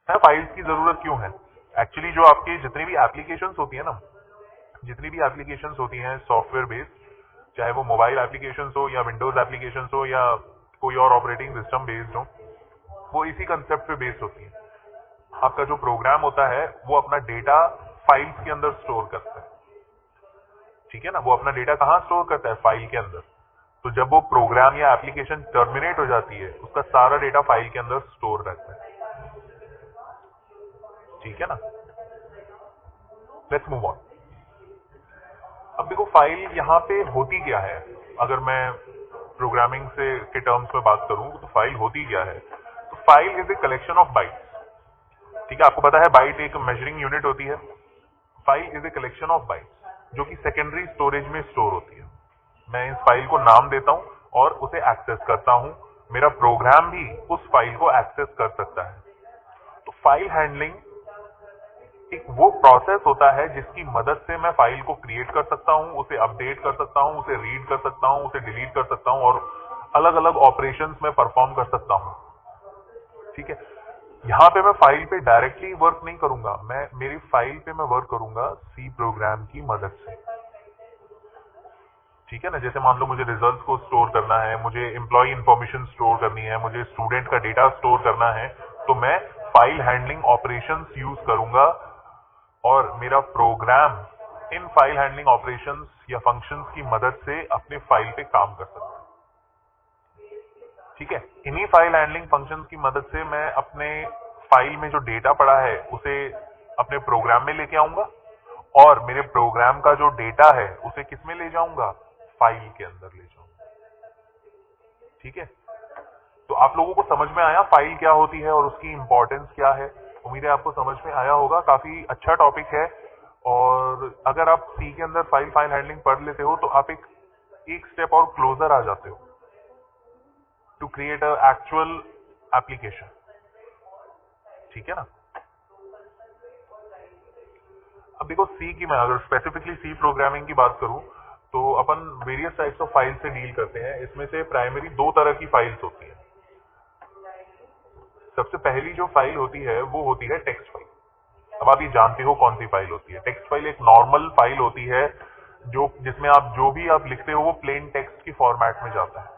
है फाइल्स की जरूरत क्यों है? एक्चुअली जो आपकी जितनी भी एप्लीकेशंस होती है ना, जितनी भी एप्लीकेशंस होती हैं सॉफ्टवेयर बेस्ड, चाहे वो मोबाइल एप्लीकेशंस हो या विंडोज एप्लीकेशंस हो या कोई और ऑपरेटिंग सिस्टम बेस्ड हो, वो इसी कंसेप्ट पे बेस्ड होती है। आपका जो प्रोग्राम होता है वो अपना डेटा फाइल्स के अंदर स्टोर करता है, ठीक है ना। वो अपना डेटा कहाँ स्टोर करता है? फाइल के अंदर। तो जब वो प्रोग्राम या एप्लीकेशन टर्मिनेट हो जाती है, उसका सारा डेटा फाइल के अंदर स्टोर रहता है, ठीक है ना। Let's move on. अब देखो फाइल यहाँ पे होती क्या है, अगर मैं प्रोग्रामिंग से के टर्म्स में बात करूं तो फाइल होती क्या है। तो file is a collection of bytes, ठीक है। आपको पता है बाइट एक मेजरिंग यूनिट होती है। File is a collection of bytes जो कि सेकेंडरी स्टोरेज में स्टोर होती है। मैं इस फाइल को नाम देता हूं और उसे एक्सेस करता हूं। मेरा प्रोग्राम भी उस फाइल को एक्सेस कर सकता है। तो फाइल हैंडलिंग एक वो प्रोसेस होता है जिसकी मदद से मैं फाइल को क्रिएट कर सकता हूं, उसे अपडेट कर सकता हूं, उसे रीड कर सकता हूं, उसे डिलीट कर सकता हूं और अलग अलग ऑपरेशंस में परफॉर्म कर सकता हूं, ठीक है। यहां पे मैं फाइल पे डायरेक्टली वर्क नहीं करूंगा, मैं मेरी फाइल पे मैं वर्क करूंगा सी प्रोग्राम की मदद से, ठीक है ना। जैसे मान लो मुझे रिजल्ट्स को स्टोर करना है, मुझे एम्प्लॉय इंफॉर्मेशन स्टोर करनी है, मुझे स्टूडेंट का डेटा स्टोर करना है, तो मैं फाइल हैंडलिंग ऑपरेशंस यूज करूंगा और मेरा program in file handling operations या फंक्शंस की मदद से अपने फाइल पे काम कर सकता है, ठीक है। इन्हीं फाइल हैंडलिंग फंक्शंस की मदद से मैं अपने फाइल में जो डेटा पड़ा है उसे अपने प्रोग्राम में लेके आऊंगा और मेरे प्रोग्राम का जो डेटा है उसे किस में ले जाऊंगा? फाइल के अंदर ले जाऊंगा, ठीक है। तो आप लोगों को समझ में आया फाइल क्या होती है और उसकी इंपॉर्टेंस क्या है? उम्मीद है आपको समझ में आया होगा। काफी अच्छा टॉपिक है और अगर आप सी के अंदर फाइल हैंडलिंग पढ़ लेते हो तो आप एक स्टेप और क्लोजर आ जाते हो to create a actual application, ठीक है ना। अब देखो सी की, मैं अगर स्पेसिफिकली सी प्रोग्रामिंग की बात करूं तो अपन वेरियस टाइप्स ऑफ फाइल से डील करते हैं। इसमें से प्राइमरी दो तरह की फाइल्स होती हैं। सबसे पहली जो फाइल होती है वो होती है टेक्स्ट फाइल। अब आप ये जानते हो कौन सी फाइल होती है। टेक्स्ट फाइल एक नॉर्मल फाइल होती है जो जिसमें आप जो भी आप लिखते हो वो प्लेन टेक्स्ट की फॉर्मेट में जाता है।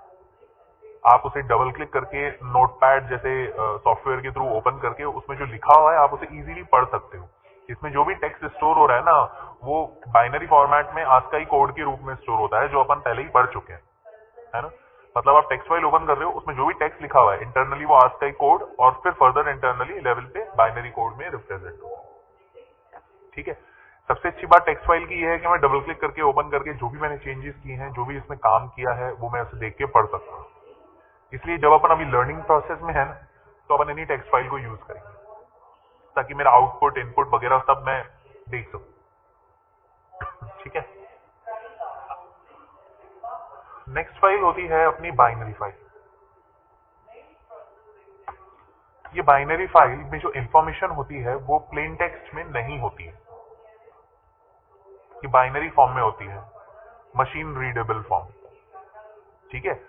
आप उसे डबल क्लिक करके नोटपैड जैसे सॉफ्टवेयर के थ्रू ओपन करके उसमें जो लिखा हुआ है आप उसे इजीली पढ़ सकते हो। इसमें जो भी टेक्स्ट स्टोर हो रहा है ना वो बाइनरी फॉर्मेट में आस्काई कोड के रूप में स्टोर होता है, जो अपन पहले ही पढ़ चुके हैं, है ना। मतलब आप टेक्स्ट फाइल ओपन कर रहे हो, उसमें जो भी टेक्स्ट लिखा हुआ है इंटरनली वो आस्काई कोड और फिर फर्दर इंटरनली लेवल पे बाइनरी कोड में रिप्रेजेंट होता है, ठीक है। सबसे अच्छी बात टेक्स्ट फाइल की यह है कि मैं डबल क्लिक करके ओपन करके जो भी मैंने चेंजेस किए हैं, जो भी इसमें काम किया है वो मैं उसे देख के पढ़ सकता हूँ। इसलिए जब अपन अभी लर्निंग प्रोसेस में है ना तो अपन इन्हीं टेक्स्ट फाइल को यूज करेंगे ताकि मेरा आउटपुट इनपुट वगैरह सब मैं देख सकूं, ठीक है। नेक्स्ट फाइल होती है अपनी बाइनरी फाइल। ये बाइनरी फाइल में जो इंफॉर्मेशन होती है वो प्लेन टेक्स्ट में नहीं होती है, ये बाइनरी फॉर्म में होती है, मशीन रीडेबल फॉर्म, ठीक है।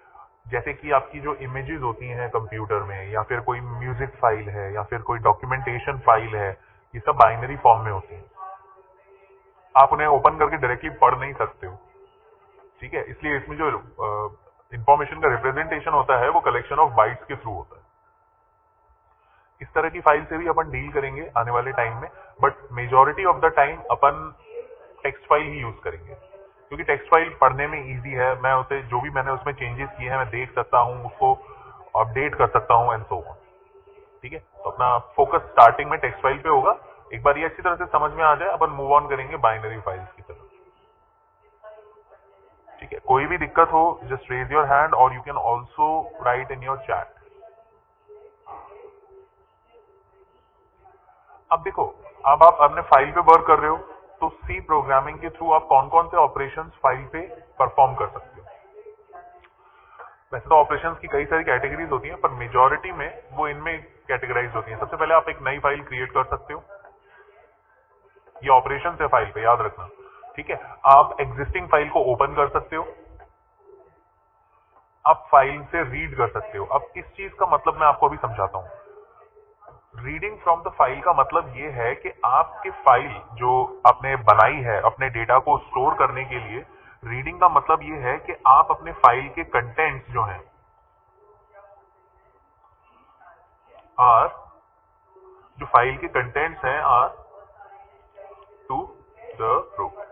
जैसे कि आपकी जो इमेजेस होती हैं कंप्यूटर में या फिर कोई म्यूजिक फाइल है या फिर कोई डॉक्यूमेंटेशन फाइल है, ये सब बाइनरी फॉर्म में होती है। आप उन्हें ओपन करके डायरेक्टली पढ़ नहीं सकते हो, ठीक है। इसलिए इसमें जो इंफॉर्मेशन का रिप्रेजेंटेशन होता है वो कलेक्शन ऑफ बाइट्स के थ्रू होता है। इस तरह की फाइल से भी अपन डील करेंगे आने वाले टाइम में, but majority of the time upon text file he use करेंगे क्योंकि टेक्स्ट फाइल पढ़ने में इजी है। मैं उसे जो भी मैंने उसमें चेंजेस किए हैं मैं देख सकता हूं, उसको अपडेट कर सकता हूं एंड सो ऑन, ठीक है। तो अपना फोकस स्टार्टिंग में टेक्स्ट फाइल पे होगा। एक बार ये अच्छी तरह से समझ में आ जाए अपन मूव ऑन करेंगे बाइनरी फाइल्स की तरफ, ठीक है। कोई भी दिक्कत हो जस्ट रेज योर हैंड और you can also right in your chat. अब देखो, अब आप अपने फाइल पे वर्क कर रहे हो तो सी प्रोग्रामिंग के थ्रू आप कौन कौन से ऑपरेशंस फाइल पे परफॉर्म कर सकते हो। वैसे तो ऑपरेशंस की कई सारी कैटेगरीज होती हैं पर मेजॉरिटी में वो इनमें कैटेगराइज होती हैं। सबसे पहले आप एक नई फाइल क्रिएट कर सकते हो, ये ऑपरेशन है फाइल पे, याद रखना, ठीक है। आप एग्जिस्टिंग फाइल को ओपन कर सकते हो, आप फाइल से रीड कर सकते हो। अब इस चीज का मतलब मैं आपको अभी समझाता हूं। रीडिंग फ्रॉम द फाइल का मतलब ये है कि आपकी फाइल जो आपने बनाई है अपने डेटा को स्टोर करने के लिए, रीडिंग का मतलब ये है कि आप अपने फाइल के कंटेंट्स जो हैं आर जो फाइल के कंटेंट्स हैं आर टू द प्रूफ।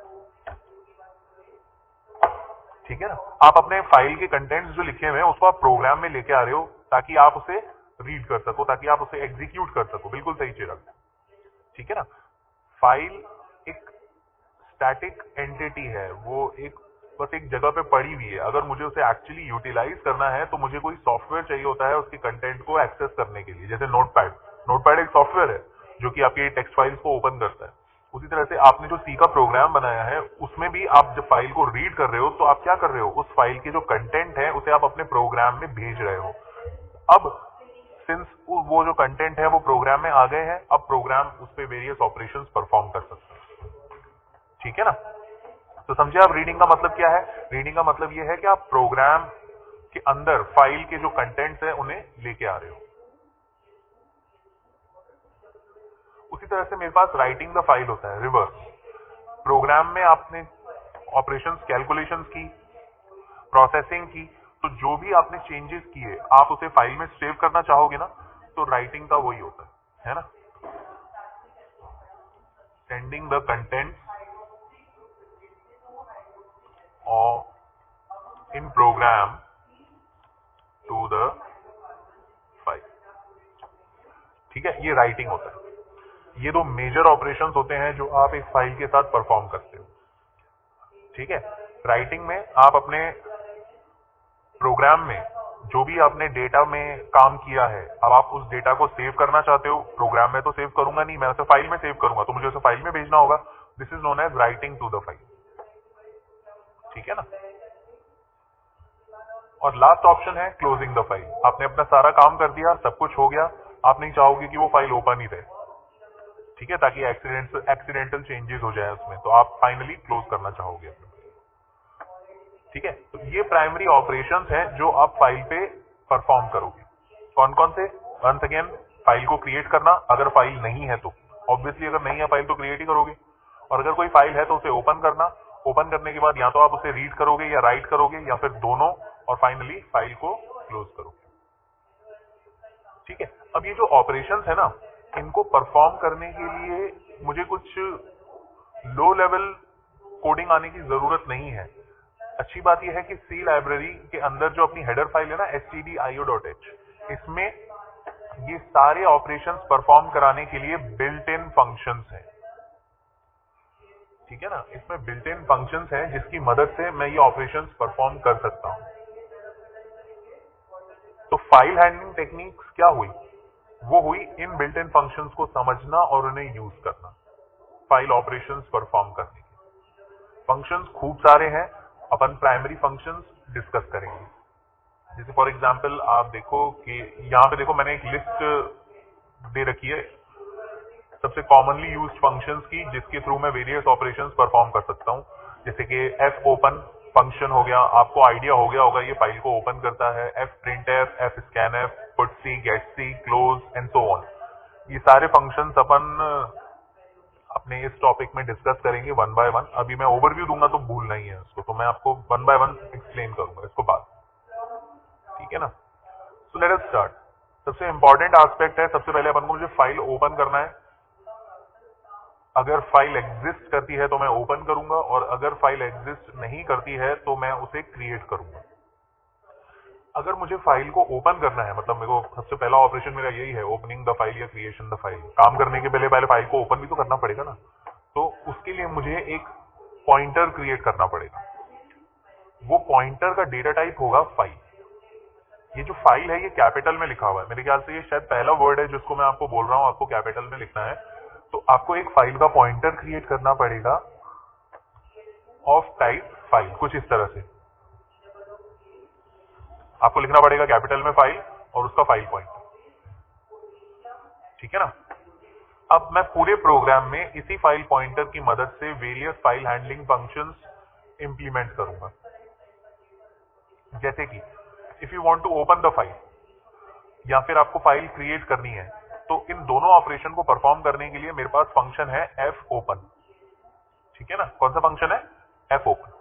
ठीक है ना, आप अपने फाइल के कंटेंट्स जो लिखे हुए हैं उसको आप प्रोग्राम में लेके आ रहे हो ताकि आप उसे रीड कर सको, ताकि आप उसे एग्जीक्यूट कर सको। बिल्कुल सही चिराग। ठीक है ना, फाइल एक स्टैटिक एंटिटी है, वो एक बस एक जगह पे पड़ी हुई है। अगर मुझे उसे एक्चुअली यूटिलाइज करना है तो मुझे कोई सॉफ्टवेयर चाहिए होता है उसके कंटेंट को एक्सेस करने के लिए, जैसे नोटपैड। नोटपैड एक सॉफ्टवेयर है जो कि आपकी टेक्स्ट फाइल्स को ओपन करता है। उसी तरह से आपने जो सी का प्रोग्राम बनाया है उसमें भी आप जब फाइल को रीड कर रहे हो तो आप क्या कर रहे हो, उस फाइल के जो कंटेंट है उसे आप अपने प्रोग्राम में भेज रहे हो। अब सिंस वो जो कंटेंट है वो प्रोग्राम में आ गए हैं, अब प्रोग्राम उस पर वेरियस ऑपरेशंस परफॉर्म कर सकता है। ठीक है ना, तो समझे आप रीडिंग का मतलब क्या है। रीडिंग का मतलब यह है कि आप प्रोग्राम के अंदर फाइल के जो कंटेंट्स हैं उन्हें लेके आ रहे हो। उसी तरह से मेरे पास राइटिंग द फाइल होता है, रिवर्स। प्रोग्राम में आपने ऑपरेशंस, कैलकुलेशंस की, प्रोसेसिंग की, तो जो भी आपने चेंजेस किए आप उसे फाइल में सेव करना चाहोगे ना, तो राइटिंग का वही होता है ना। Sending the contents in program to the file. ठीक है, ये राइटिंग होता है। ये दो मेजर ऑपरेशंस होते हैं जो आप एक फाइल के साथ परफॉर्म करते हो। ठीक है, राइटिंग में आप अपने प्रोग्राम में जो भी आपने डेटा में काम किया है, अब आप उस डेटा को सेव करना चाहते हो। प्रोग्राम में तो सेव करूंगा नहीं, मैं उसे फाइल में सेव करूंगा, तो मुझे उसे फाइल में भेजना होगा। This is known as writing to the file. ठीक है ना, और लास्ट ऑप्शन है क्लोजिंग द फाइल। आपने अपना सारा काम कर दिया, सब कुछ हो गया, आप नहीं चाहोगे कि वो फाइल ओपन ही रहे। ठीक है, ताकि एक्सीडेंटल चेंजेस हो जाए उसमें, तो आप फाइनली क्लोज करना चाहोगे। ठीक है, तो ये प्राइमरी ऑपरेशंस हैं जो आप फाइल पे परफॉर्म करोगे। कौन कौन से? वंस अगेन, फाइल को क्रिएट करना, अगर फाइल नहीं है तो ऑब्वियसली, अगर नहीं है फाइल तो क्रिएट ही करोगे, और अगर कोई फाइल है तो उसे ओपन करना। ओपन करने के बाद या तो आप उसे रीड करोगे या राइट करोगे या फिर दोनों, और फाइनली फाइल को क्लोज करोगे। ठीक है, अब ये जो ऑपरेशंस है ना, इनको परफॉर्म करने के लिए मुझे कुछ लो लेवल कोडिंग आने की जरूरत नहीं है। अच्छी बात यह है कि सी लाइब्रेरी के अंदर जो अपनी हेडर फाइल है ना stdio.h, इसमें ये सारे ऑपरेशंस परफॉर्म कराने के लिए बिल्ट इन फंक्शंस हैं। ठीक है ना, इसमें बिल्ट इन फंक्शंस हैं जिसकी मदद से मैं ये ऑपरेशंस परफॉर्म कर सकता हूं। तो फाइल हैंडलिंग टेक्निक्स क्या हुई? वो हुई इन बिल्ट इन फंक्शंस को समझना और उन्हें यूज करना फाइल ऑपरेशंस परफॉर्म करने के। फंक्शंस खूब सारे हैं, अपन प्राइमरी फंक्शंस डिस्कस करेंगे। जैसे फॉर एग्जांपल आप देखो कि यहाँ पे देखो मैंने एक लिस्ट दे रखी है सबसे कॉमनली यूज्ड फंक्शंस की, जिसके थ्रू मैं वेरियस ऑपरेशंस परफॉर्म कर सकता हूँ। जैसे कि एफ ओपन फंक्शन हो गया, आपको आइडिया हो गया होगा ये फाइल को ओपन करता है। F print F scan F, put C, get C, close and so on. ये सारे फंक्शंस अपन अपने इस टॉपिक में डिस्कस करेंगे वन बाय वन। अभी मैं ओवरव्यू दूंगा तो भूलना ही है उसको, तो मैं आपको वन बाय वन एक्सप्लेन करूंगा इसको बाद। ठीक है ना, सो लेट अस स्टार्ट। सबसे इंपॉर्टेंट एस्पेक्ट है, सबसे पहले अपन को मुझे फाइल ओपन करना है। अगर फाइल एग्जिस्ट करती है तो मैं ओपन करूंगा, और अगर फाइल एग्जिस्ट नहीं करती है तो मैं उसे क्रिएट करूंगा। अगर मुझे फाइल को ओपन करना है, मतलब मेरे को सबसे पहला ऑपरेशन मेरा यही है, ओपनिंग द फाइल या क्रिएशन द फाइल। काम करने के पहले पहले फाइल को ओपन भी तो करना पड़ेगा ना, तो उसके लिए मुझे एक पॉइंटर क्रिएट करना पड़ेगा। वो पॉइंटर का डेटा टाइप होगा फाइल। ये जो फाइल है ये कैपिटल में लिखा हुआ है, मेरे ख्याल से ये शायद पहला वर्ड है जिसको मैं आपको बोल रहा हूँ, आपको कैपिटल में लिखना है। तो आपको एक फाइल का पॉइंटर क्रिएट करना पड़ेगा ऑफ टाइप फाइल, कुछ इस तरह से आपको लिखना पड़ेगा कैपिटल में फाइल और उसका फाइल पॉइंटर। ठीक है ना, अब मैं पूरे प्रोग्राम में इसी फाइल पॉइंटर की मदद से various file handling functions implement करूंगा। जैसे कि if you want to open the file, या फिर आपको फाइल क्रिएट करनी है, तो इन दोनों ऑपरेशन को परफॉर्म करने के लिए मेरे पास फंक्शन है एफ ओपन। ठीक है ना, कौन सा फंक्शन है? F open.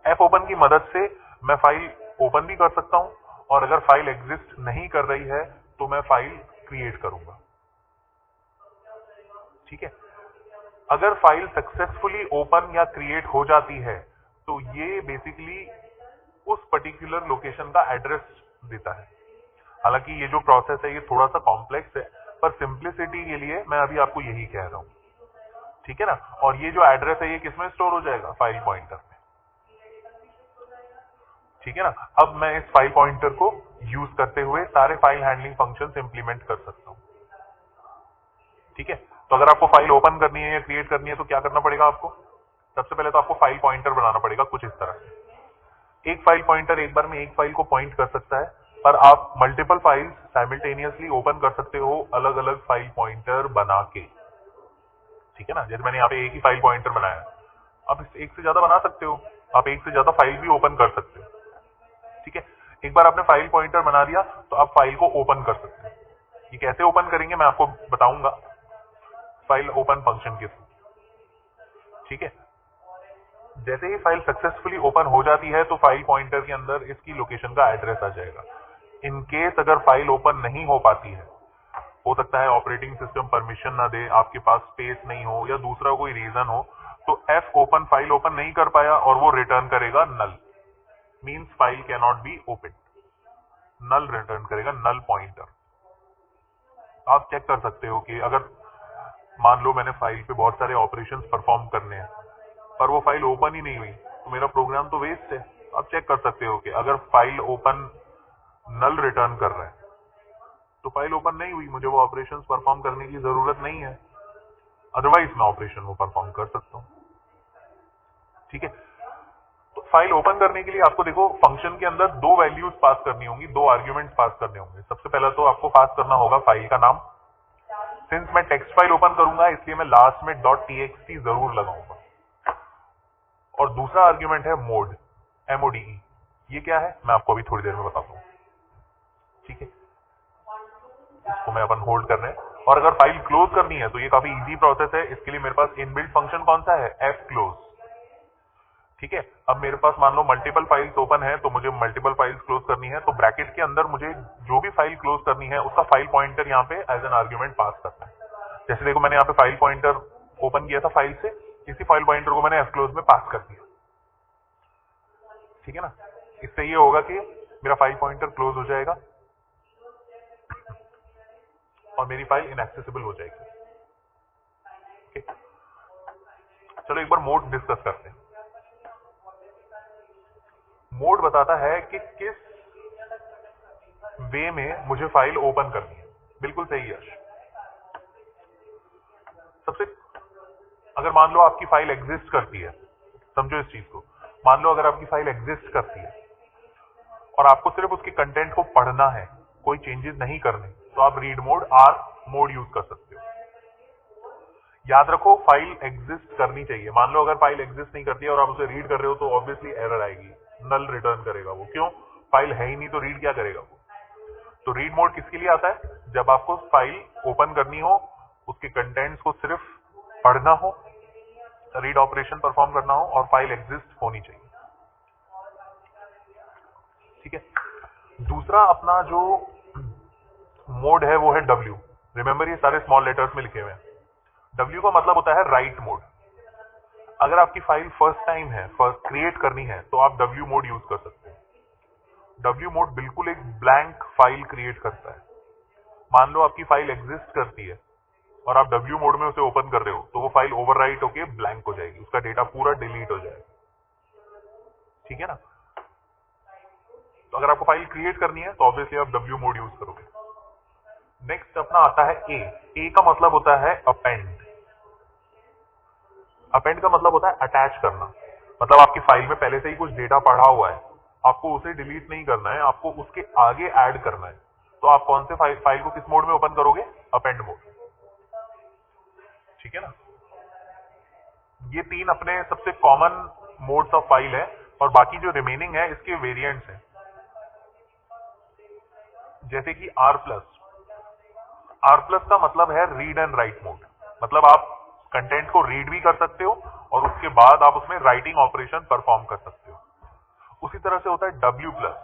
एफ ओपन की मदद से मैं फाइल ओपन भी कर सकता हूं, और अगर फाइल एग्जिस्ट नहीं कर रही है तो मैं फाइल क्रिएट करूंगा। ठीक है, अगर फाइल सक्सेसफुली ओपन या क्रिएट हो जाती है तो ये बेसिकली उस पर्टिकुलर लोकेशन का एड्रेस देता है। हालांकि ये जो प्रोसेस है ये थोड़ा सा कॉम्प्लेक्स है, पर सिंप्लिसिटी के लिए मैं अभी आपको यही कह रहा हूं। ठीक है ना, और ये जो एड्रेस है ये किसमें स्टोर हो जाएगा? फाइल पॉइंटर में। ठीक है ना, अब मैं इस फाइल पॉइंटर को यूज करते हुए सारे फाइल हैंडलिंग फंक्शंस इंप्लीमेंट कर सकता हूं। ठीक है, तो अगर आपको फाइल ओपन करनी है या क्रिएट करनी है तो क्या करना पड़ेगा आपको? सबसे पहले तो आपको फाइल पॉइंटर बनाना पड़ेगा कुछ इस तरह से। एक फाइल पॉइंटर एक बार में एक फाइल को पॉइंट कर सकता है, पर आप मल्टीपल फाइल्स साइमल्टेनियसली ओपन कर सकते हो अलग अलग फाइल पॉइंटर बना के। ठीक है ना, जैसे मैंने यहाँ पे एक ही फाइल पॉइंटर बनाया, आप एक से ज्यादा बना सकते हो, आप एक से ज्यादा फाइल भी ओपन कर सकते हो। ठीक है, एक बार आपने फाइल पॉइंटर बना दिया तो आप फाइल को ओपन कर सकते हो। ये कैसे ओपन करेंगे मैं आपको बताऊंगा फाइल ओपन फंक्शन के थ्रू। ठीक है, जैसे ही फाइल सक्सेसफुली ओपन हो जाती है तो फाइल पॉइंटर के अंदर इसकी लोकेशन का एड्रेस आ जाएगा। इन केस अगर फाइल ओपन नहीं हो पाती है, हो सकता है ऑपरेटिंग सिस्टम परमिशन ना दे, आपके पास स्पेस नहीं हो या दूसरा कोई रीजन हो, तो एफ ओपन फाइल ओपन नहीं कर पाया और वो रिटर्न करेगा null, means file can not be open. Null return करेगा, नल पॉइंटर। आप चेक कर सकते हो कि अगर मान लो मैंने फाइल पे बहुत सारे ऑपरेशंस परफॉर्म करने हैं पर वो फाइल ओपन ही नहीं हुई तो मेरा प्रोग्राम तो वेस्ट है। आप चेक कर सकते हो कि अगर फाइल ओपन नल रिटर्न कर रहा है तो फाइल ओपन नहीं हुई, मुझे वो ऑपरेशंस परफॉर्म करने की जरूरत नहीं है, अदरवाइज मैं ऑपरेशन वो परफॉर्म कर सकता हूं। ठीक है, तो फाइल ओपन करने के लिए आपको देखो फंक्शन के अंदर दो वैल्यूज पास करनी होंगी, दो आर्ग्यूमेंट्स पास करने होंगे। सबसे पहला तो आपको पास करना होगा फाइल का नाम। सिंस मैं टेक्स्ट फाइल ओपन करूंगा इसलिए मैं लास्ट में .txt जरूर लगाऊंगा। और दूसरा आर्ग्यूमेंट है मोड, MODE। ये क्या है मैं आपको अभी थोड़ी देर में बताता हूं। ठीक है, इसको मैं अपन होल्ड कर रहे हैं। और अगर फाइल क्लोज करनी है तो ये काफी इजी प्रोसेस है। इसके लिए मेरे पास इनबिल्ट फंक्शन कौन सा है? F close. ठीक है, अब मेरे पास मान लो मल्टीपल फाइल्स ओपन है तो मुझे मल्टीपल फाइल्स क्लोज करनी है, तो ब्रैकेट के अंदर मुझे जो भी फाइल क्लोज करनी है उसका फाइल पॉइंटर यहाँ पे एज एन आर्ग्यूमेंट पास करना है। जैसे देखो मैंने यहाँ पे फाइल पॉइंटर ओपन किया था फाइल से, इसी फाइल पॉइंटर को मैंने एफ क्लोज में पास कर दिया। ठीक है ना, इससे ये होगा कि मेरा फाइल पॉइंटर क्लोज हो जाएगा और मेरी फाइल इनएक्सेसिबल हो जाएगी। okay? चलो एक बार मोड डिस्कस करते हैं। मोड बताता है कि किस वे में मुझे फाइल ओपन करनी है। बिल्कुल सही यश। सबसे अगर मान लो आपकी फाइल एग्जिस्ट करती है, समझो इस चीज को, मान लो अगर आपकी फाइल एग्जिस्ट करती है और आपको सिर्फ उसके कंटेंट को पढ़ना है, कोई चेंजेस नहीं करने, तो आप read mode are mode use कर सकते हो। याद रखो फाइल एग्जिस्ट करनी चाहिए। मान लो अगर फाइल एग्जिस्ट नहीं करती है और आप उसे रीड कर रहे हो तो ऑब्वियसली एरर आएगी, नल रिटर्न करेगा वो। क्यों? फाइल है ही नहीं तो रीड क्या करेगा वो। तो रीड मोड किसके लिए आता है? जब आपको फाइल ओपन करनी हो, उसके कंटेंट्स को सिर्फ पढ़ना हो, रीड ऑपरेशन परफॉर्म करना हो और फाइल एग्जिस्ट होनी चाहिए। ठीक है, दूसरा अपना जो मोड है वो है W। रिमेंबर ये सारे स्मॉल लेटर्स में लिखे हुए हैं। W का मतलब होता है राइट मोड। अगर आपकी फाइल फर्स्ट टाइम है, फर्स्ट क्रिएट करनी है, तो आप W मोड यूज कर सकते हो। W मोड बिल्कुल एक ब्लैंक फाइल क्रिएट करता है। मान लो आपकी फाइल एग्जिस्ट करती है और आप W मोड में उसे ओपन कर रहे हो तो वो फाइल ओवरराइट होके ब्लैंक हो जाएगी, उसका डेटा पूरा डिलीट हो जाएगा। ठीक है ना, तो अगर आपको फाइल क्रिएट करनी है तो ऑब्वियसली आप W मोड यूज करोगे। नेक्स्ट अपना आता है ए का मतलब होता है अपेंड। अपेंड का मतलब होता है अटैच करना। मतलब आपकी फाइल में पहले से ही कुछ डेटा पढ़ा हुआ है, आपको उसे डिलीट नहीं करना है, आपको उसके आगे ऐड करना है। तो आप कौन से फाइल को किस मोड में ओपन करोगे? Append mode. ठीक है ना, ये तीन अपने सबसे कॉमन मोड्स ऑफ फाइल है और बाकी जो रिमेनिंग है इसके वेरिएंट्स हैं। जैसे कि R+, आर प्लस का मतलब है रीड एंड राइट मोड, मतलब आप कंटेंट को रीड भी कर सकते हो और उसके बाद आप उसमें राइटिंग ऑपरेशन परफॉर्म कर सकते हो। उसी तरह से होता है W plus.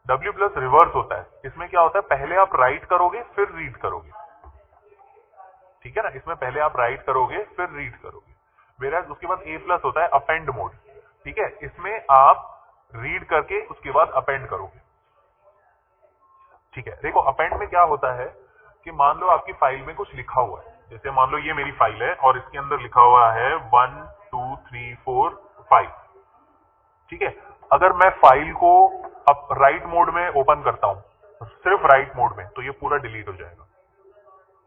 W plus reverse होता है। इसमें क्या होता है, पहले आप राइट करोगे फिर रीड करोगे, ठीक है ना, इसमें पहले आप राइट करोगे फिर रीड करोगे। वेराज उसके बाद ए प्लस होता है अपेंड मोड, ठीक है, इसमें आप रीड करके उसके बाद अपेंड करोगे, ठीक है। देखो अपेंड में क्या होता है कि मान लो आपकी फाइल में कुछ लिखा हुआ है, जैसे मान लो ये मेरी फाइल है और इसके अंदर लिखा हुआ है 1 2 3 4 5, ठीक है। अगर मैं फाइल को अब राइट मोड में ओपन करता हूं, सिर्फ राइट मोड में, तो ये पूरा डिलीट हो जाएगा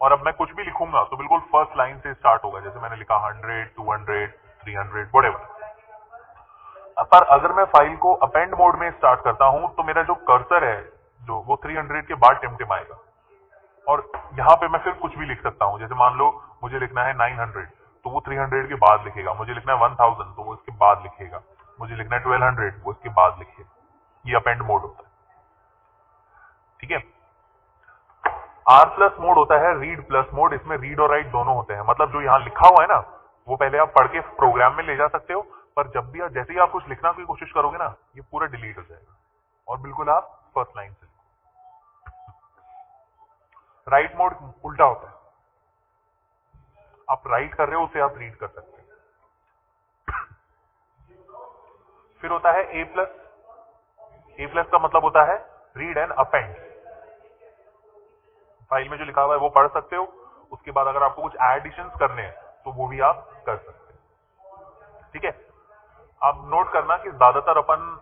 और अब मैं कुछ भी लिखूंगा तो बिल्कुल फर्स्ट लाइन से स्टार्ट होगा, जैसे मैंने लिखा 100 200 300 व्हाटएवर। पर अगर मैं फाइल को अपेंड मोड में स्टार्ट करता हूं तो मेरा जो कर्सर है जो वो 300 के बाद टिमटिमाएगा और यहां पे मैं फिर कुछ भी लिख सकता हूं, जैसे मान लो मुझे लिखना है 900 तो वो 300 के बाद लिखेगा, मुझे लिखना है 1000 तो वो इसके बाद लिखेगा, मुझे लिखना है 1200 वो इसके बाद लिखेगा। ये अपेंड मोड होता है, ठीक है। आर प्लस मोड होता है रीड प्लस मोड। इसमें रीड और राइट दोनों होते हैं, मतलब जो यहाँ लिखा हुआ है ना वो पहले आप पढ़ के प्रोग्राम में ले जा सकते हो, पर जब भी जैसे ही आप कुछ लिखना की कोशिश करोगे ना ये पूरा डिलीट हो जाएगा और बिल्कुल आप फर्स्ट लाइन से लिखो। राइट मोड उल्टा होता है, आप राइट कर रहे हो उसे आप रीड कर सकते हो। फिर होता है ए प्लस। ए प्लस का मतलब होता है रीड एंड अपेंड। फाइल में जो लिखा हुआ है वो पढ़ सकते हो, उसके बाद अगर आपको कुछ एडिशंस करने हैं तो वो भी आप कर सकते हो, ठीक है। आप नोट करना कि ज्यादातर अपन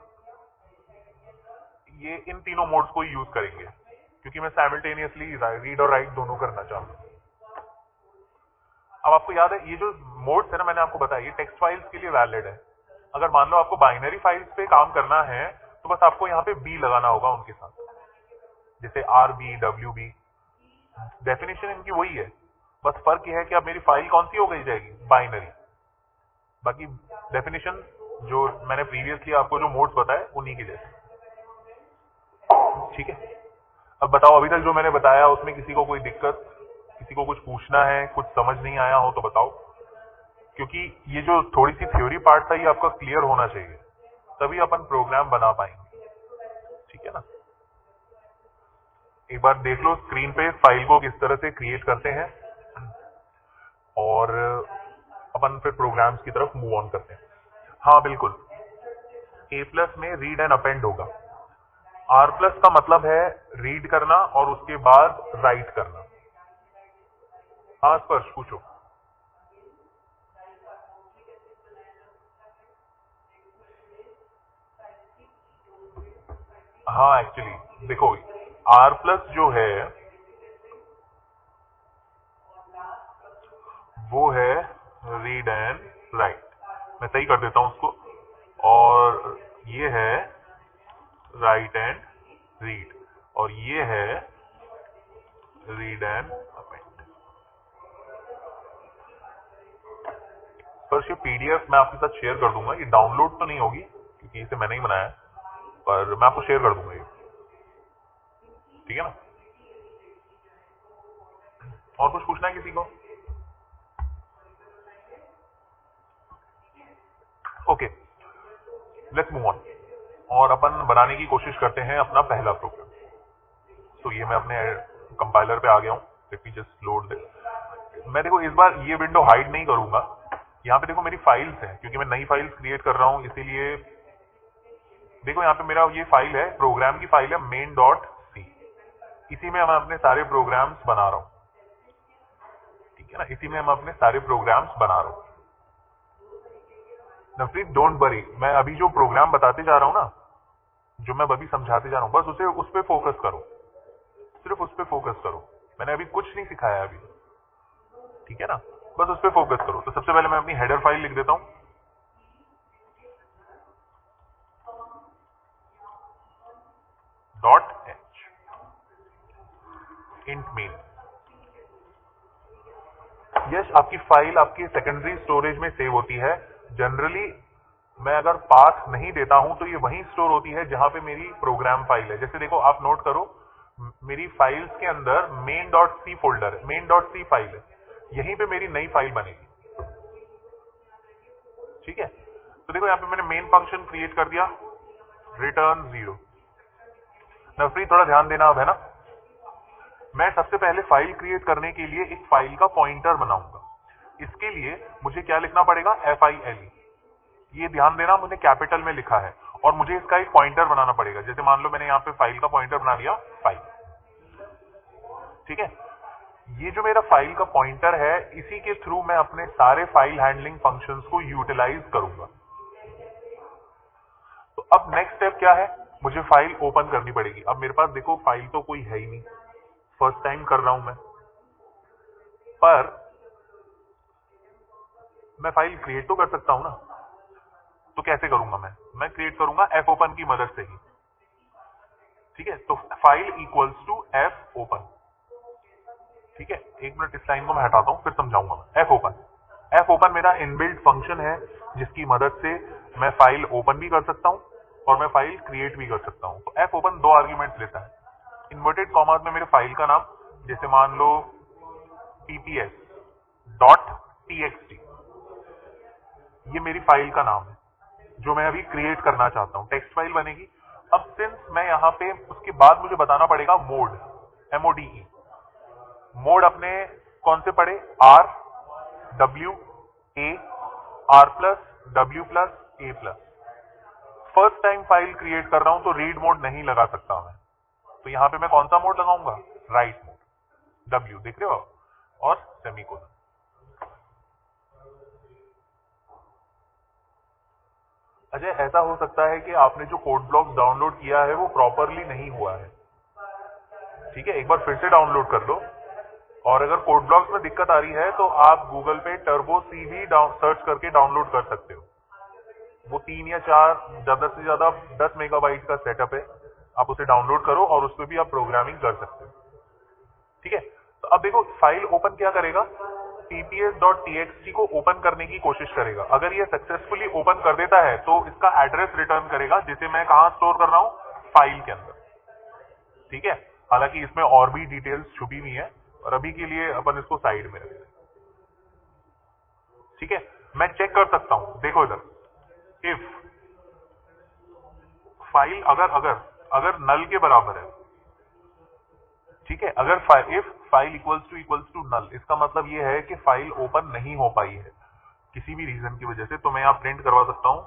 ये इन तीनों मोड्स को यूज करेंगे क्योंकि मैं साइमल्टेनियसली रीड और राइट दोनों करना चाहता हूं। अब आपको याद है ये जो मोड्स है ना मैंने आपको बताया ये टेक्स्ट फाइल्स के लिए वैलिड है। अगर मान लो आपको बाइनरी फाइल्स पे काम करना है तो बस आपको यहाँ पे बी लगाना होगा उनके साथ, जैसे R B W B. Definition इनकी वही है, बस फर्क यह है कि अब मेरी फाइल कौन सी हो गई जाएगी, बाइनरी। बाकी डेफिनेशन जो मैंने प्रीवियसली आपको जो मोड्स बताए उन्हीं के जैसे, ठीक है। अब बताओ अभी तक जो मैंने बताया उसमें किसी को कोई दिक्कत, किसी को कुछ पूछना है, कुछ समझ नहीं आया हो तो बताओ, क्योंकि ये जो थोड़ी सी थ्योरी पार्ट था ये आपका क्लियर होना चाहिए, तभी अपन प्रोग्राम बना पाएंगे, ठीक है ना। एक बार देख लो स्क्रीन पे फाइल को किस तरह से क्रिएट करते हैं और अपन फिर प्रोग्राम्स की तरफ मूव ऑन करते हैं। हाँ बिल्कुल, ए प्लस में रीड एंड अपेंड होगा। आर प्लस का मतलब है रीड करना और उसके बाद राइट करना। हाँ स्पर्श पूछो। हाँ एक्चुअली देखो आर प्लस जो है वो है रीड एंड राइट, मैं सही कर देता हूं उसको, और ये है राइट एंड रीड और ये है रीड एंड अपेंड। पर ये पीडीएफ मैं आपके साथ शेयर कर दूंगा, ये डाउनलोड तो नहीं होगी क्योंकि इसे मैंने ही बनाया है, पर मैं आपको शेयर कर दूंगा ये, ठीक है ना। और कुछ पूछना है किसी को? ओके लेट्स मूव ऑन और अपन बनाने की कोशिश करते हैं अपना पहला प्रोग्राम। तो ये मैं अपने कंपाइलर पे आ गया हूँ, let me just load this. मैं देखो इस बार ये विंडो हाइड नहीं करूंगा, यहाँ पे देखो मेरी फाइल्स हैं क्योंकि मैं नई फाइल्स क्रिएट कर रहा हूँ, इसीलिए देखो यहाँ पे मेरा ये फाइल है, प्रोग्राम की फाइल है main.c, इसी में मैं अपने सारे प्रोग्राम्स बना रहा हूँ, ठीक है ना, इसी में मैं अपने सारे प्रोग्राम्स बना रहा हूँ। नफरीत डोंट वरी, मैं अभी जो प्रोग्राम बताते जा रहा हूँ ना, जो मैं अभी समझाते जा रहा हूँ, बस उस पर फोकस करो, सिर्फ उस पर फोकस करो। मैंने अभी कुछ नहीं सिखाया अभी, ठीक है ना, बस उस पर फोकस करो। तो सबसे पहले मैं अपनी हेडर फाइल लिख देता हूँ, .h इंट मेन। यस आपकी फाइल आपकी सेकेंडरी स्टोरेज में सेव होती है। जनरली मैं अगर पाथ नहीं देता हूं तो ये वहीं स्टोर होती है जहां पे मेरी प्रोग्राम फाइल है। जैसे देखो आप नोट करो मेरी फाइल्स के अंदर मेन डॉट सी फोल्डर है, मेन डॉट सी फाइल है, यहीं पे मेरी नई फाइल बनेगी। ठीक है, तो देखो यहाँ पे मैंने मेन फंक्शन क्रिएट कर दिया, रिटर्न 0। नफरी थोड़ा ध्यान देना अब, है ना। मैं सबसे पहले फाइल क्रिएट करने के लिए एक फाइल का पॉइंटर बनाऊंगा। इसके लिए मुझे क्या लिखना पड़ेगा, FILE। ये ध्यान देना, मैंने कैपिटल में लिखा है, और मुझे इसका एक पॉइंटर बनाना पड़ेगा। जैसे मान लो मैंने यहाँ पे फाइल का पॉइंटर बना दिया, फाइल। ठीक है, ये जो मेरा फाइल का पॉइंटर है, इसी के थ्रू मैं अपने सारे फाइल हैंडलिंग फंक्शंस को यूटिलाइज करूंगा। तो अब नेक्स्ट स्टेप क्या है, मुझे फाइल ओपन करनी पड़ेगी। अब मेरे पास देखो फाइल तो कोई है ही नहीं, फर्स्ट टाइम कर रहा हूं मैं, पर मैं फाइल क्रिएट तो कर सकता हूं ना। तो कैसे करूंगा मैं क्रिएट करूंगा fopen की मदद से ही। ठीक है, तो फाइल इक्वल्स टू fopen। ठीक है, एक मिनट इस लाइन को मैं हटाता हूं, फिर समझाऊंगा मैं। fopen मेरा इनबिल्ट फंक्शन है, जिसकी मदद से मैं फाइल ओपन भी कर सकता हूं और मैं फाइल क्रिएट भी कर सकता हूं। तो fopen 2 आर्ग्यूमेंट्स लेता है। इन्वर्टेड कॉमास में मेरे फाइल का नाम, जैसे मान लो pps.txt, ये मेरी फाइल का नाम है जो मैं अभी क्रिएट करना चाहता हूं। टेक्स्ट फाइल बनेगी। अब सिंस मैं यहाँ पे, उसके बाद मुझे बताना पड़ेगा मोड, MODE। मोड अपने कौन से पढ़े, R, W, A, R+, W+, A+। First time file create कर रहा हूं तो रीड मोड नहीं लगा सकता मैं, तो यहाँ पे मैं कौन सा मोड लगाऊंगा, राइट मोड, W देख रहे हो, और सेमीकोलन। अजय, ऐसा हो सकता है कि आपने जो कोड ब्लॉक्स डाउनलोड किया है वो प्रॉपरली नहीं हुआ है। ठीक है, एक बार फिर से डाउनलोड कर लो, और अगर कोड ब्लॉक्स में दिक्कत आ रही है तो आप गूगल पे टर्बो सी भी सर्च करके डाउनलोड कर सकते हो। वो 3 या 4, ज्यादा से ज्यादा 10 मेगाबाइट का सेटअप है, आप उसे डाउनलोड करो और उस पर भी आप प्रोग्रामिंग कर सकते हो। ठीक है, तो अब देखो फाइल ओपन क्या करेगा, pps.txt को ओपन करने की कोशिश करेगा। अगर ये सक्सेसफुली ओपन कर देता है तो इसका एड्रेस रिटर्न करेगा, जिसे मैं कहां स्टोर कर रहा हूं, फाइल के अंदर। ठीक है, हालांकि इसमें और भी डिटेल्स छुपी हुई है, और अभी के लिए अपन इसको साइड में रखते हैं। ठीक है, मैं चेक कर सकता हूं, देखो इधर, इफ फाइल अगर नल के बराबर है। ठीक है, अगर if file equals to null, इसका मतलब ये है कि फाइल ओपन नहीं हो पाई है किसी भी रीजन की वजह से। तो मैं यहां प्रिंट करवा सकता हूं,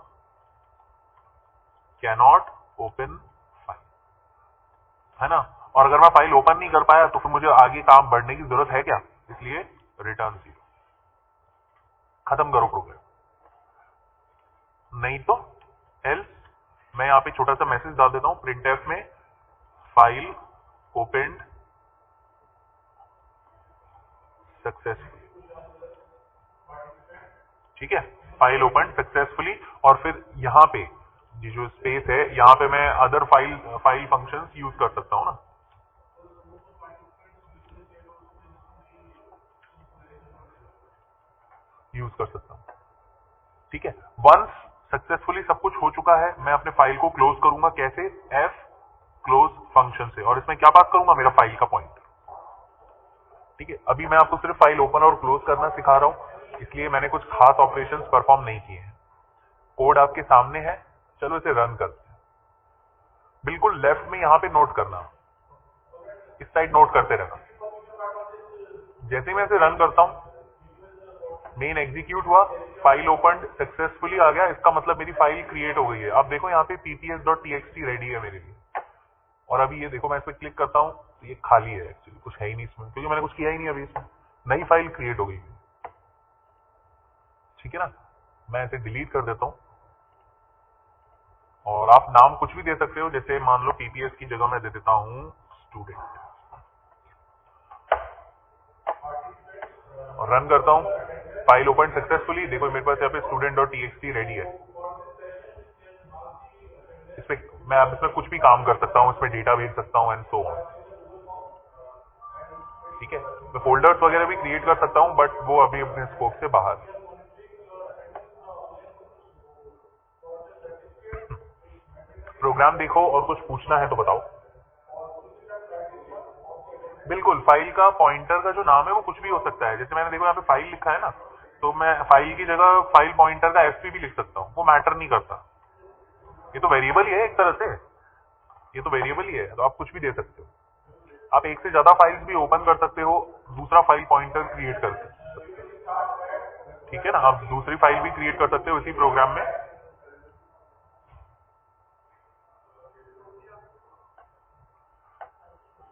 कैनॉट ओपन फाइल, है ना। और अगर मैं फाइल ओपन नहीं कर पाया तो फिर मुझे आगे काम बढ़ने की जरूरत है क्या, इसलिए रिटर्न 0, खत्म करो प्रोग्राम। नहीं तो एल्स, मैं यहां पे छोटा सा मैसेज डाल देता हूं, प्रिंटफ में फाइल ओपन्ड सक्सेसफुली। ठीक है, फाइल ओपन सक्सेसफुली, और फिर यहाँ पे ये जो स्पेस है, यहाँ पे मैं अदर फाइल फंक्शंस यूज कर सकता हूं ना। यूज कर सकता हूं। ठीक है, वंस सक्सेसफुली सब कुछ हो चुका है, मैं अपने फाइल को क्लोज करूंगा। कैसे, f क्लोज फंक्शन से, और इसमें क्या पास करूंगा, मेरा फाइल का पॉइंटर। ठीक है, अभी मैं आपको सिर्फ फाइल ओपन और क्लोज करना सिखा रहा हूं, इसलिए मैंने कुछ खास ऑपरेशंस परफॉर्म नहीं किए हैं। कोड आपके सामने है, चलो इसे रन करते हैं। बिल्कुल लेफ्ट में यहां पे नोट करना, इस साइड नोट करते रहना। जैसे ही मैं इसे रन करता हूं, मेन एग्जीक्यूट हुआ, फाइल ओपन सक्सेसफुली आ गया, इसका मतलब मेरी फाइल क्रिएट हो गई है। अब देखो यहाँ पे pps.txt रेडी है मेरे लिए। और अभी ये देखो, मैं इस पर क्लिक करता हूं तो ये खाली है, एक्चुअली कुछ है ही नहीं इसमें, क्योंकि मैंने कुछ किया ही नहीं अभी इसमें। नई फाइल क्रिएट हो गई। ठीक है ना, मैं इसे डिलीट कर देता हूं, और आप नाम कुछ भी दे सकते हो, जैसे मान लो pps की जगह मैं दे देता हूं स्टूडेंट, और रन करता हूं। फाइल ओपन सक्सेसफुली, देखो मेरे पास यहाँ पे student.txt रेडी है। इसमें मैं अब इसमें कुछ भी काम कर सकता हूं, इसमें डेटा भेज सकता हूं एंड सो ऑन। ठीक है, मैं फोल्डर्स वगैरह भी क्रिएट कर सकता हूं, बट वो अभी अपने स्कोप से बाहर है। प्रोग्राम देखो, और कुछ पूछना है तो बताओ। बिल्कुल, फाइल का पॉइंटर का जो नाम है वो कुछ भी हो सकता है। जैसे मैंने देखो यहाँ पे फाइल लिखा है ना, तो मैं फाइल की जगह फाइल पॉइंटर का एफपी भी लिख सकता हूँ, वो मैटर नहीं करता। ये तो वेरिएबल ही है एक तरह से, ये तो वेरिएबल ही है, तो आप कुछ भी दे सकते हो। आप एक से ज्यादा फाइल्स भी ओपन कर सकते हो दूसरा फाइल पॉइंटर क्रिएट करके, ठीक है ना। आप दूसरी फाइल भी क्रिएट कर सकते हो इसी प्रोग्राम में।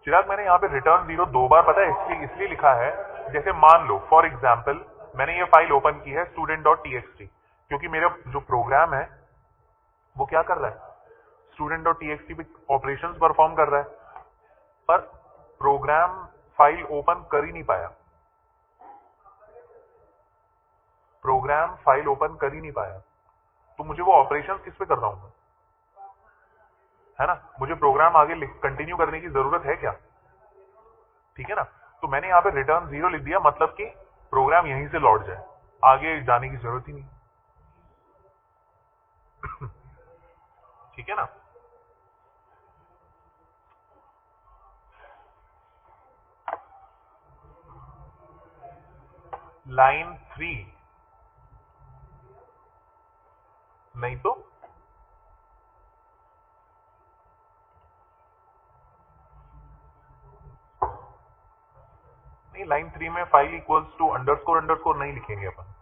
चिराग, मैंने यहाँ पे रिटर्न 0 दो बार पता है इसलिए लिखा है, जैसे मान लो फॉर एग्जाम्पल मैंने ये फाइल ओपन की है student.txt, क्योंकि मेरा जो प्रोग्राम है वो क्या कर रहा है, student.txt पे ऑपरेशंस परफॉर्म कर रहा है, पर प्रोग्राम फाइल ओपन कर ही नहीं पाया, प्रोग्राम फाइल ओपन कर ही नहीं पाया। तो मुझे वो ऑपरेशंस किस पे कर रहा हूं मैं, है ना। मुझे प्रोग्राम आगे कंटिन्यू करने की जरूरत है क्या, ठीक है ना। तो मैंने यहाँ पे रिटर्न 0 लिख दिया, मतलब कि प्रोग्राम यहीं से लौट जाए, आगे जाने की जरूरत ही नहीं, ठीक है ना। लाइन 3 नहीं तो नहीं, लाइन 3 में file equals to underscore underscore नहीं लिखेंगे अपन।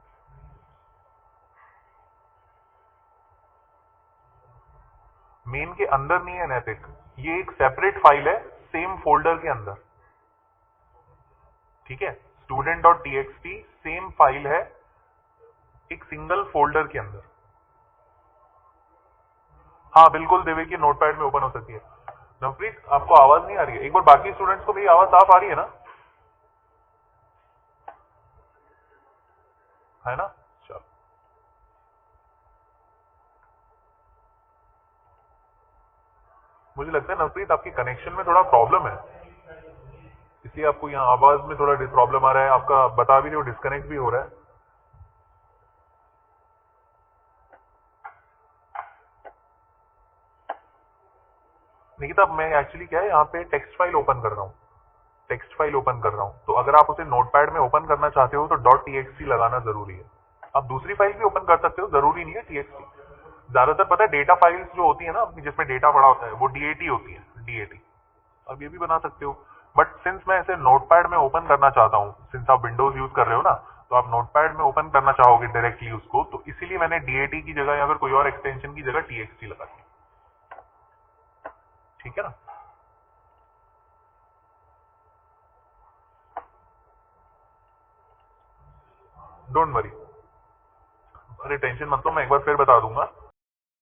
मेन के अंदर नहीं है नैतिक, ये एक सेपरेट फाइल है सेम फोल्डर के अंदर, ठीक है। student.txt सेम फाइल है एक सिंगल फोल्डर के अंदर। हाँ बिल्कुल देवे, नोटपैड में ओपन हो सकती है। नवप्रीत, आपको आवाज नहीं आ रही है? एक बार बाकी स्टूडेंट्स को भी आवाज साफ आ रही है ना, है ना। चलो, मुझे लगता है नवप्रीत आपकी कनेक्शन में थोड़ा प्रॉब्लम है, इसलिए आपको यहाँ आवाज में थोड़ा प्रॉब्लम आ रहा है। आपका बता भी रहे हो डिस्कनेक्ट भी हो रहा है। निकिता, मैं एक्चुअली क्या है यहाँ पे टेक्स्ट फाइल ओपन कर रहा हूँ, टेक्स्ट फाइल ओपन कर रहा हूँ, तो अगर आप उसे नोटपैड में ओपन करना चाहते हो तो .txt लगाना जरूरी है। आप दूसरी फाइल भी ओपन कर सकते हो, जरूरी नहीं है txt। ज्यादातर पता है डेटा फाइल्स जो होती है ना अपनी, जिसमें डेटा बड़ा होता है, वो dat होती है, dat। अब ये भी बना सकते हो, बट सिंस मैं इसे नोटपैड में ओपन करना चाहता हूँ, सिंस आप विंडोज यूज कर रहे हो ना, तो आप नोटपैड में ओपन करना चाहोगे डायरेक्टली उसको, तो इसीलिए मैंने dat की जगह या फिर कोई और एक्सटेंशन की जगह txt लगा दी, ठीक है ना। डोंट वरी, अरे टेंशन मत लो, मैं एक बार फिर बता दूंगा।